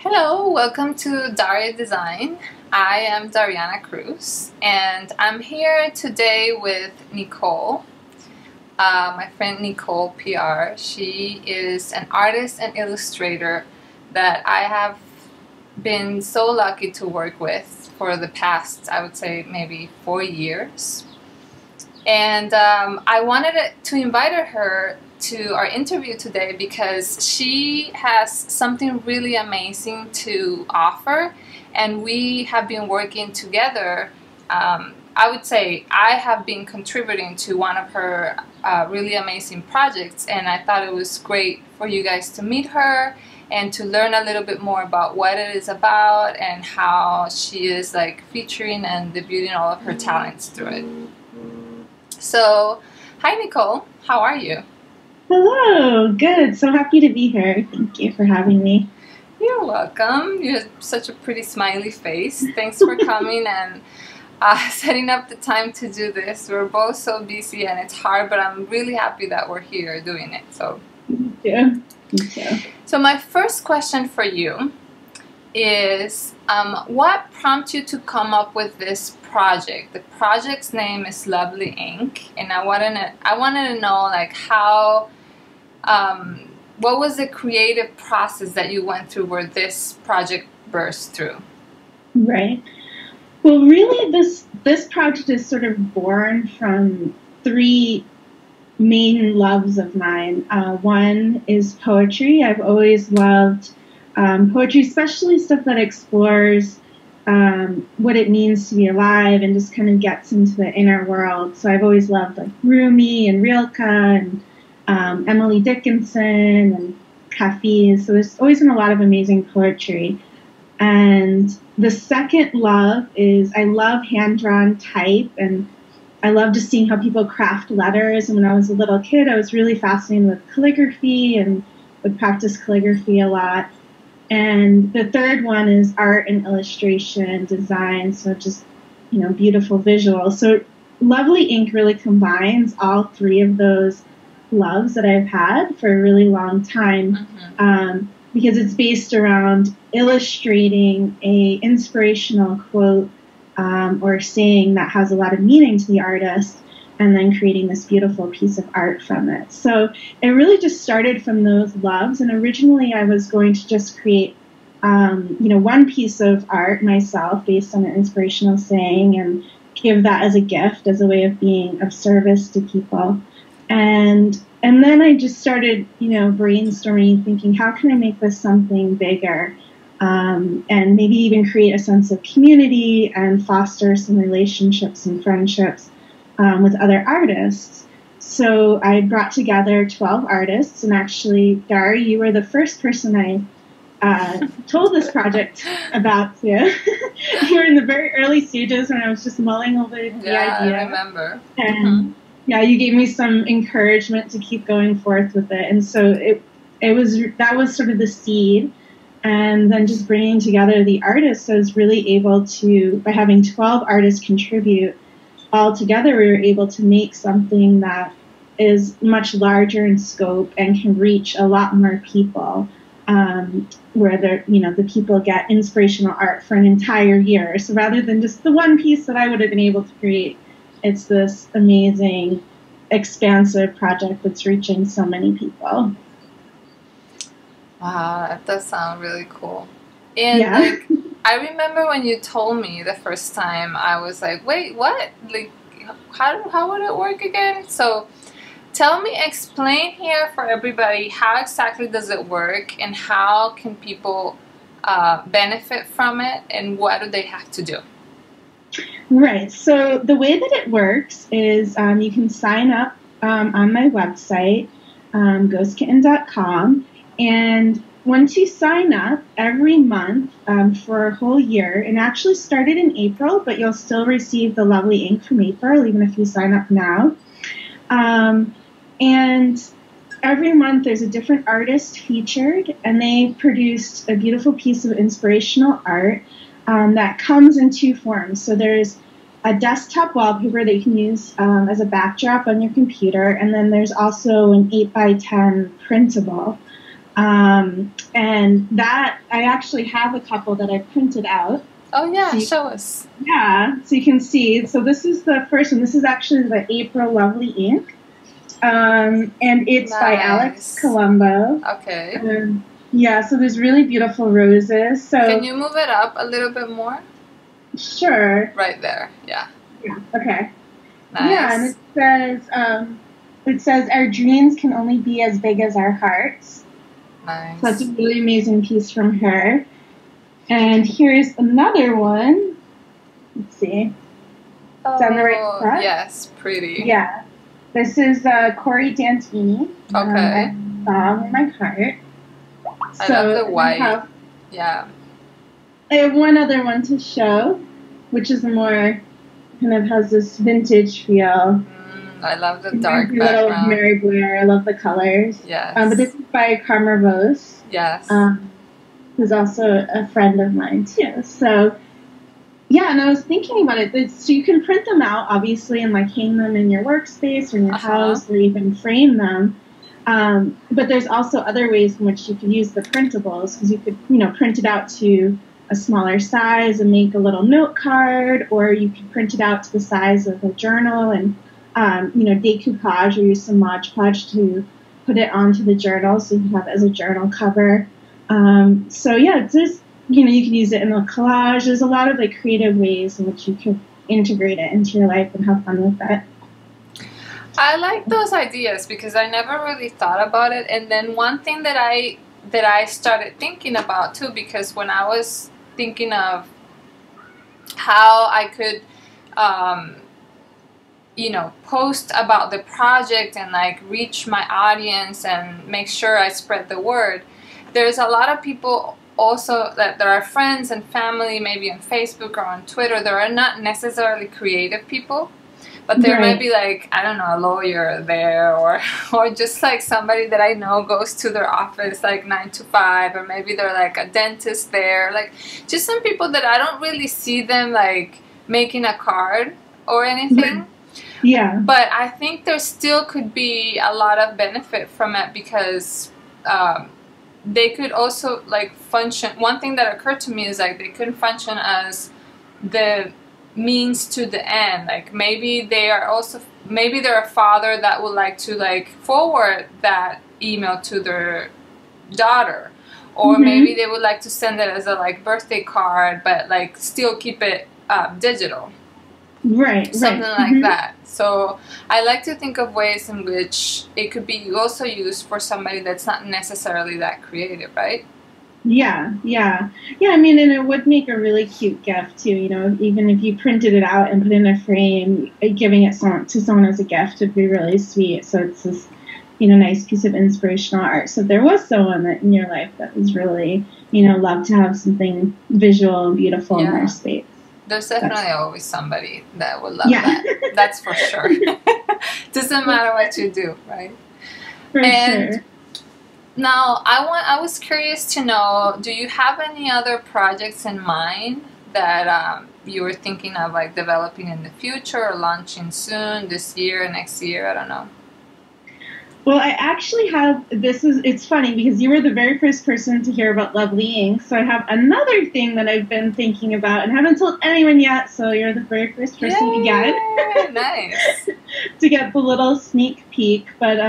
Hello, welcome to Daria Design. I am Dariana Cruz and I'm here today with Nicole, my friend Nicole Piar. She is an artist and illustrator that I have been so lucky to work with for the past, I would say, maybe 4 years. And I wanted to invite her to our interview today because she has something really amazing to offer, and we have been working together. I would say I have been contributing to one of her really amazing projects, and I thought it was great for you guys to meet her and to learn a little bit more about what it is about and how she is like featuring and debuting all of her talents through it. So, hi Nicole, how are you? Hello, good. So happy to be here. Thank you for having me. You're welcome. You have such a pretty smiley face. Thanks for coming and setting up the time to do this. We're both so busy and it's hard, but I'm really happy that we're here doing it. So, Thank you. Thank you. So my first question for you is, what prompted you to come up with this project? The project's name is Lovely Ink, and I wanted to know like how. What was the creative process that you went through where this project burst through? Right. Well, really, this project is sort of born from three main loves of mine. One is poetry. I've always loved poetry, especially stuff that explores what it means to be alive and just kind of gets into the inner world. So I've always loved like Rumi and Rilke and Emily Dickinson and Hafiz. So there's always been a lot of amazing poetry. And the second love is I love hand-drawn type, and I love just seeing how people craft letters. And when I was a little kid, I was really fascinated with calligraphy and would practice calligraphy a lot. And the third one is art and illustration, design, so just, beautiful visuals. So Lovely Ink really combines all three of those loves that I've had for a really long time, because it's based around illustrating a inspirational quote or saying that has a lot of meaning to the artist, and then creating this beautiful piece of art from it. So it really just started from those loves, and originally I was going to just create one piece of art myself based on an inspirational saying and give that as a gift, as a way of being of service to people. And then I just started, brainstorming, thinking, how can I make this something bigger, and maybe even create a sense of community and foster some relationships and friendships with other artists. So I brought together 12 artists, and actually, Dari, you were the first person I told this project about. You were in the very early stages when I was just mulling over the idea. I remember. And yeah, you gave me some encouragement to keep going forth with it, and so that was sort of the seed. And then just bringing together the artists, I was really able to, by having 12 artists contribute all together, we were able to make something that is much larger in scope and can reach a lot more people, where the people get inspirational art for an entire year. So rather than just the one piece that I would have been able to create, it's this amazing, expansive project that's reaching so many people. Wow, that does sound really cool. And I remember when you told me the first time, I was like, wait, what? Like, how would it work again? So explain here for everybody, how exactly does it work and how can people benefit from it, and what do they have to do? Right. So the way that it works is you can sign up on my website, Ghostkitten.com, and once you sign up every month for a whole year, and actually started in April, but you'll still receive the Lovely Ink from April, even if you sign up now. And every month there's a different artist featured, and they produced a beautiful piece of inspirational art that comes in two forms. So there's a desktop wallpaper that you can use as a backdrop on your computer, and then there's also an 8x10 printable. And that, I actually have a couple that I printed out. Oh yeah, show us. Yeah, so you can see. So this is the first one. This is actually the April Lovely ink. And it's by Alex Colombo. Okay. Yeah, so there's really beautiful roses. So can you move it up a little bit more? Sure. Right there. Yeah. Yeah. Okay. Nice. Yeah, and it says our dreams can only be as big as our hearts. Nice. So that's a really amazing piece from her. And here's another one. Let's see. Oh, it's on the right spot. Yes, pretty. Yeah. This is Corey Dantini. Okay. Song in My Heart. I love the white. Yeah. I have one other one to show, which is more, kind of has this vintage feel. I love the dark background. Mary Blair. I love the colors. Yes. But this is by Karma Rose. Yes. Who's also a friend of mine too. So, yeah, and I was thinking about it. So you can print them out, obviously, and like hang them in your workspace or in your house, or even frame them. But there's also other ways in which you can use the printables, because you could, print it out to a smaller size and make a little note card, or you could print it out to the size of a journal and, decoupage or use some Mod Podge to put it onto the journal so you can have it as a journal cover. So yeah, it's just, you can use it in a collage. There's a lot of like creative ways in which you can integrate it into your life and have fun with it. I like those ideas because I never really thought about it. And then one thing that I started thinking about too, because when I was thinking of how I could, post about the project and like reach my audience and make sure I spread the word, there's a lot of people also that are friends and family, maybe on Facebook or on Twitter, that are not necessarily creative people. But there might be like, I don't know, a lawyer there, or just like somebody that I know goes to their office like 9 to 5, or maybe they're like a dentist there. Like just some people that I don't really see them like making a card or anything. Yeah. But I think there still could be a lot of benefit from it because they could also like function. One thing that occurred to me is like they could function as the means to the end. Like maybe they're a father that would like to like forward that email to their daughter, or maybe they would like to send it as a like birthday card, but like still keep it digital, something like that. So I like to think of ways in which it could be also used for somebody that's not necessarily that creative, right? Yeah. I mean, and it would make a really cute gift too. Even if you printed it out and put it in a frame, giving it to someone as a gift would be really sweet. So it's this, nice piece of inspirational art. So if there was someone that in your life that was really, loved to have something visual and beautiful in their space. There's definitely always somebody that would love that. That's for sure. Doesn't matter what you do, right? For sure. Now, I was curious to know, do you have any other projects in mind that you were thinking of like developing in the future or launching soon, this year, next year? I don't know. Well, I actually have, it's funny because you were the very first person to hear about Lovely Ink. So I have another thing that I've been thinking about and haven't told anyone yet. So you're the very first person to get it. Nice. To get the little sneak peek. But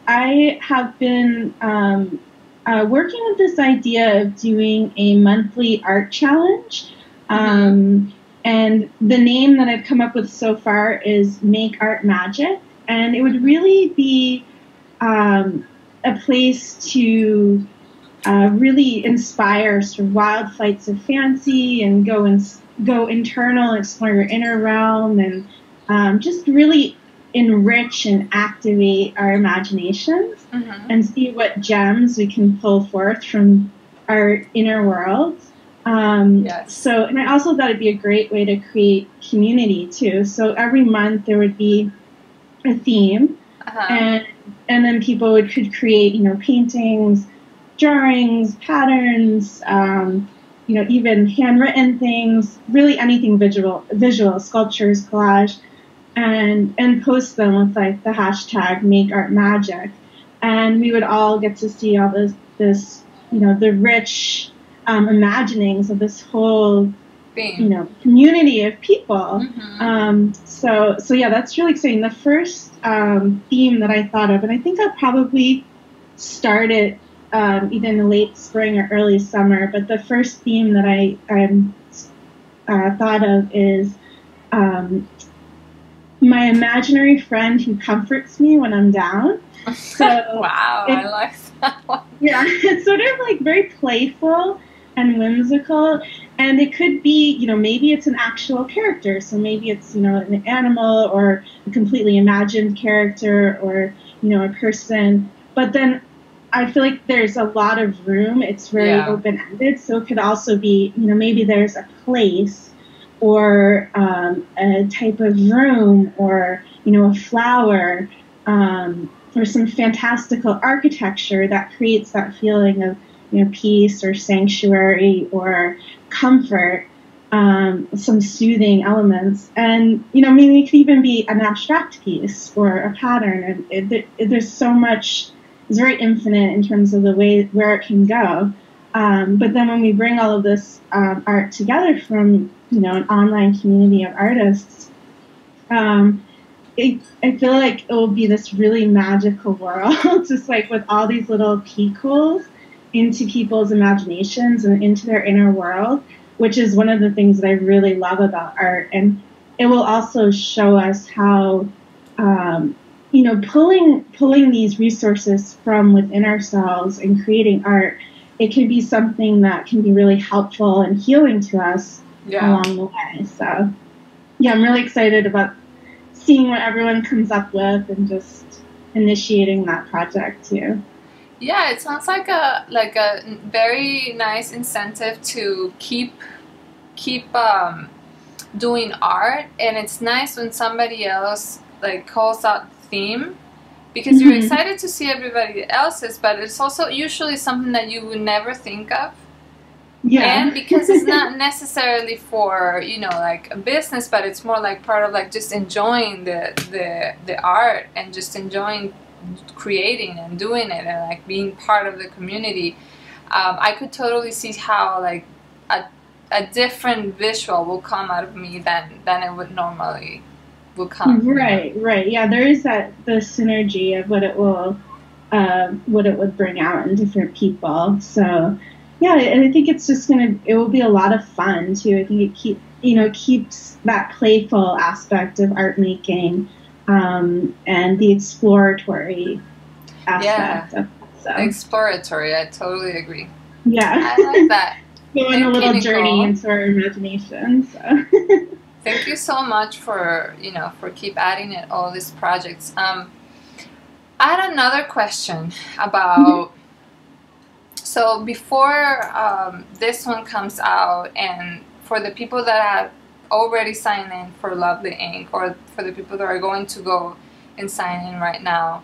I have been working with this idea of doing a monthly art challenge. And the name that I've come up with so far is Make Art Magic. And it would really be a place to really inspire sort of wild flights of fancy and go internal and explore your inner realm and just really enrich and activate our imaginations and see what gems we can pull forth from our inner world. So, and I also thought it'd be a great way to create community too. So every month there would be a theme, and then people could create, paintings, drawings, patterns, even handwritten things, really anything visual, sculptures, collage, and post them with like the hashtag Make Art Magic. and we would all get to see all this the rich imaginings of this whole community of people. So yeah, that's really exciting. The first theme that I thought of, and I think I'll probably start it either in the late spring or early summer, but the first theme that I thought of is my imaginary friend who comforts me when I'm down. So wow, I like that one. Yeah, it's sort of like very playful and whimsical, and it could be, maybe it's an actual character, so maybe it's, an animal or a completely imagined character or, a person, but then I feel like there's a lot of room. It's very open-ended, so it could also be, maybe there's a place or a type of room or, a flower or some fantastical architecture that creates that feeling of, peace or sanctuary or comfort, some soothing elements. And, maybe it could even be an abstract piece or a pattern. And there's so much, it's very infinite in terms of the way where it can go. But then when we bring all of this art together from, an online community of artists, I feel like it will be this really magical world, just like with all these little peek holes into people's imaginations and into their inner world, which is one of the things that I really love about art. And it will also show us how, pulling these resources from within ourselves and creating art, it can be something that can be really helpful and healing to us along the way. So, yeah, I'm really excited about seeing what everyone comes up with and just initiating that project too. Yeah, it sounds like a very nice incentive to keep doing art, and it's nice when somebody else calls out the theme, because you're excited to see everybody else's, but it's also usually something that you would never think of. Yeah. And because it's not necessarily for, a business, but it's more like part of just enjoying the art and just enjoying creating and doing it and being part of the community. I could totally see how a different visual will come out of me than it would normally will come. Right. Yeah, there is the synergy of what it would bring out in different people. So yeah, and I think it's just it will be a lot of fun too. I think it keeps that playful aspect of art making, and the exploratory aspect of it. So. Exploratory, I totally agree. Yeah. I like that. Going a little journey into our imagination. So. Thank you so much for keep adding in all these projects. I had another question about. So before this one comes out, and for the people that have already signed in for Lovely Ink, or for the people that are going to go and sign in right now,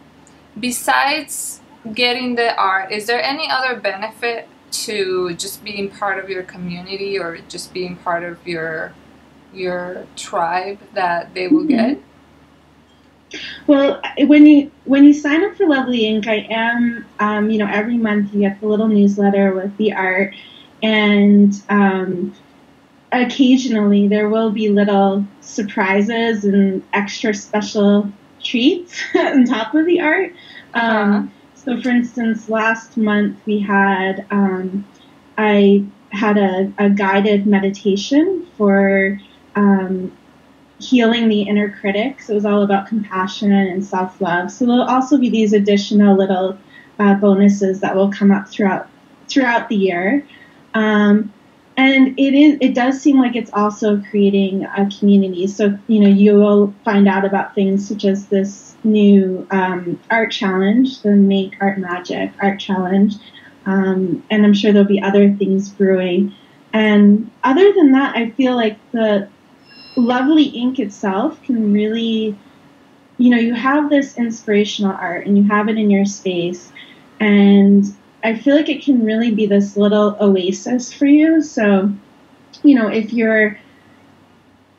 besides getting the art, is there any other benefit to just being part of your community or just being part of your tribe that they will get? Well, when you sign up for Lovely Ink, I am, every month you get the little newsletter with the art, and occasionally there will be little surprises and extra special treats on top of the art. So, for instance, last month we had, I had a guided meditation for healing the inner critic. So it was all about compassion and self-love. So there'll also be these additional little bonuses that will come up throughout the year. And it does seem like it's also creating a community. So, you will find out about things such as this new art challenge, the Make Art Magic art challenge. And I'm sure there'll be other things brewing. And other than that, I feel like the Lovely Ink itself can really, you have this inspirational art and you have it in your space, and I feel like it can really be this little oasis for you. So, if you're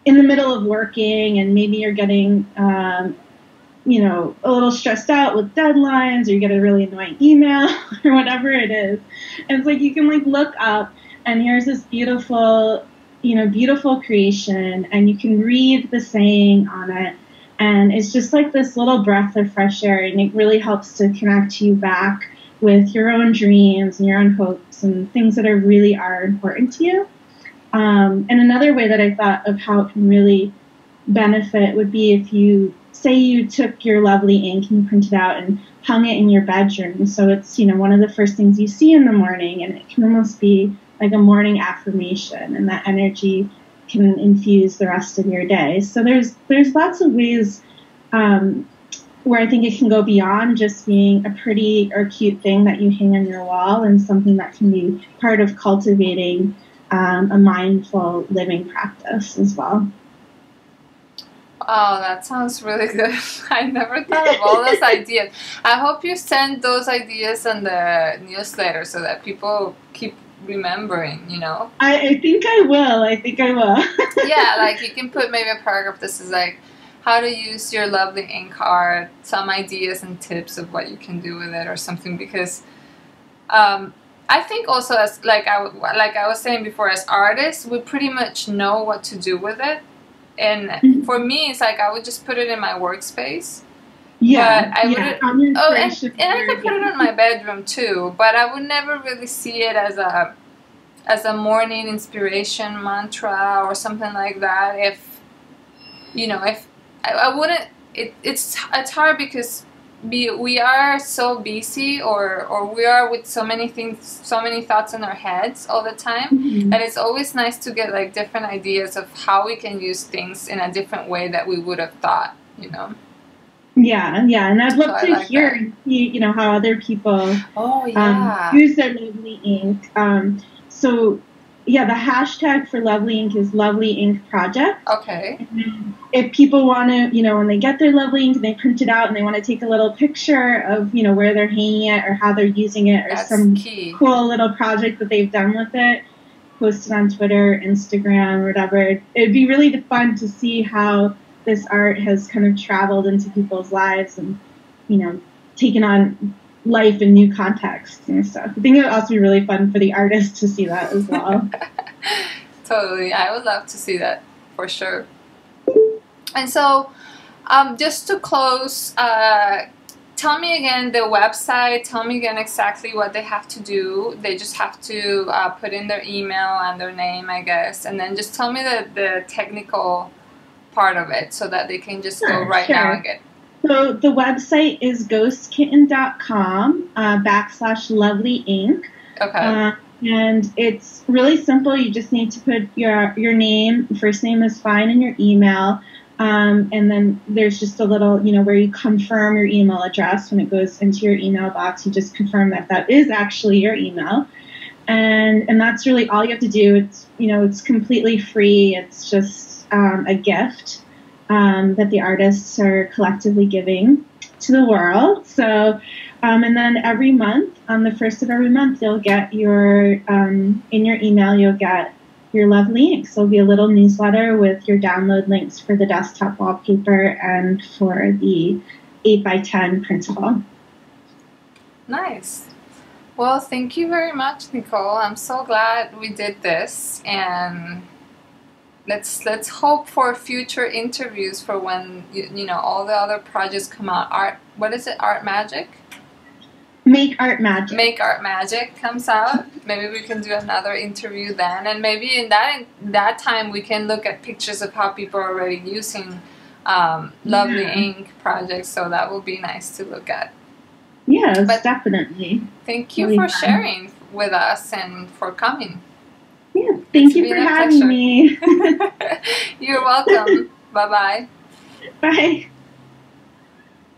in the middle of working and maybe you're getting, a little stressed out with deadlines, or you get a really annoying email or whatever it is. And it's like you can like look up and here's this beautiful, beautiful creation, and you can read the saying on it. And it's just like this little breath of fresh air, and it really helps to connect you back with your own dreams and your own hopes and things that really are important to you. And another way that I thought of how it can really benefit would be if you say you took your lovely ink and you printed out and hung it in your bedroom. So it's, one of the first things you see in the morning, and it can almost be like a morning affirmation, and that energy can infuse the rest of your day. So there's lots of ways where I think it can go beyond just being a pretty or cute thing that you hang on your wall, and something that can be part of cultivating a mindful living practice as well. Oh, that sounds really good. I never thought of all those ideas. I hope you send those ideas in the newsletter so that people keep remembering, I think I will. Yeah, like you can put maybe a paragraph. This is like how to use your lovely ink art, some ideas and tips of what you can do with it or something, because I think also as like I was saying before, as artists, we pretty much know what to do with it. And for me, it's like I would just put it in my workspace. Yeah, but I wouldn't. Oh, and I could put it in my bedroom too. But I would never really see it as a morning inspiration mantra or something like that. If I wouldn't. It's hard because we are so busy, or we are with so many things, so many thoughts in our heads all the time, that it's always nice to get like different ideas of how we can use things in a different way that we would have thought, Yeah, and I'd love to hear and see, how other people use their lovely ink. So yeah, the hashtag for Lovely Ink is Lovely Ink Project. Okay. And if people want to, when they get their lovely ink and they print it out and they want to take a little picture of, where they're hanging it or how they're using it, or some cool little project that they've done with it, post it on Twitter, Instagram, whatever. It'd be really fun to see how this art has kind of traveled into people's lives and, taken on life in new contexts and stuff. I think it would also be really fun for the artists to see that as well. Totally. I would love to see that for sure. And so, just to close, tell me again the website, tell me again exactly what they have to do. They just have to put in their email and their name, I guess, and then just tell me the technical part of it so that they can just go right now and get. So the website is ghostkitten.com /lovely ink. Okay. And it's really simple. You just need to put your name, first name is fine, and your email. And then there's just a little, where you confirm your email address when it goes into your email box. You just confirm that is actually your email. And that's really all you have to do. It's, it's completely free. It's just a gift that the artists are collectively giving to the world. So, and then every month, on the first of every month, you'll get in your email, you'll get your lovely ink. So it'll be a little newsletter with your download links for the desktop wallpaper and for the 8x10 printable. Nice. Well, thank you very much, Nicole. I'm so glad we did this, and let's hope for future interviews for when all the other projects come out. What is it? Art Magic? Make Art Magic. Make Art Magic comes out. Maybe we can do another interview then, and maybe in that time we can look at pictures of how people are already using lovely ink projects. So that will be nice to look at. Yes, definitely. Thank you for sharing with us and for coming. Yeah, thank you for having me. You're welcome. Bye-bye. Bye.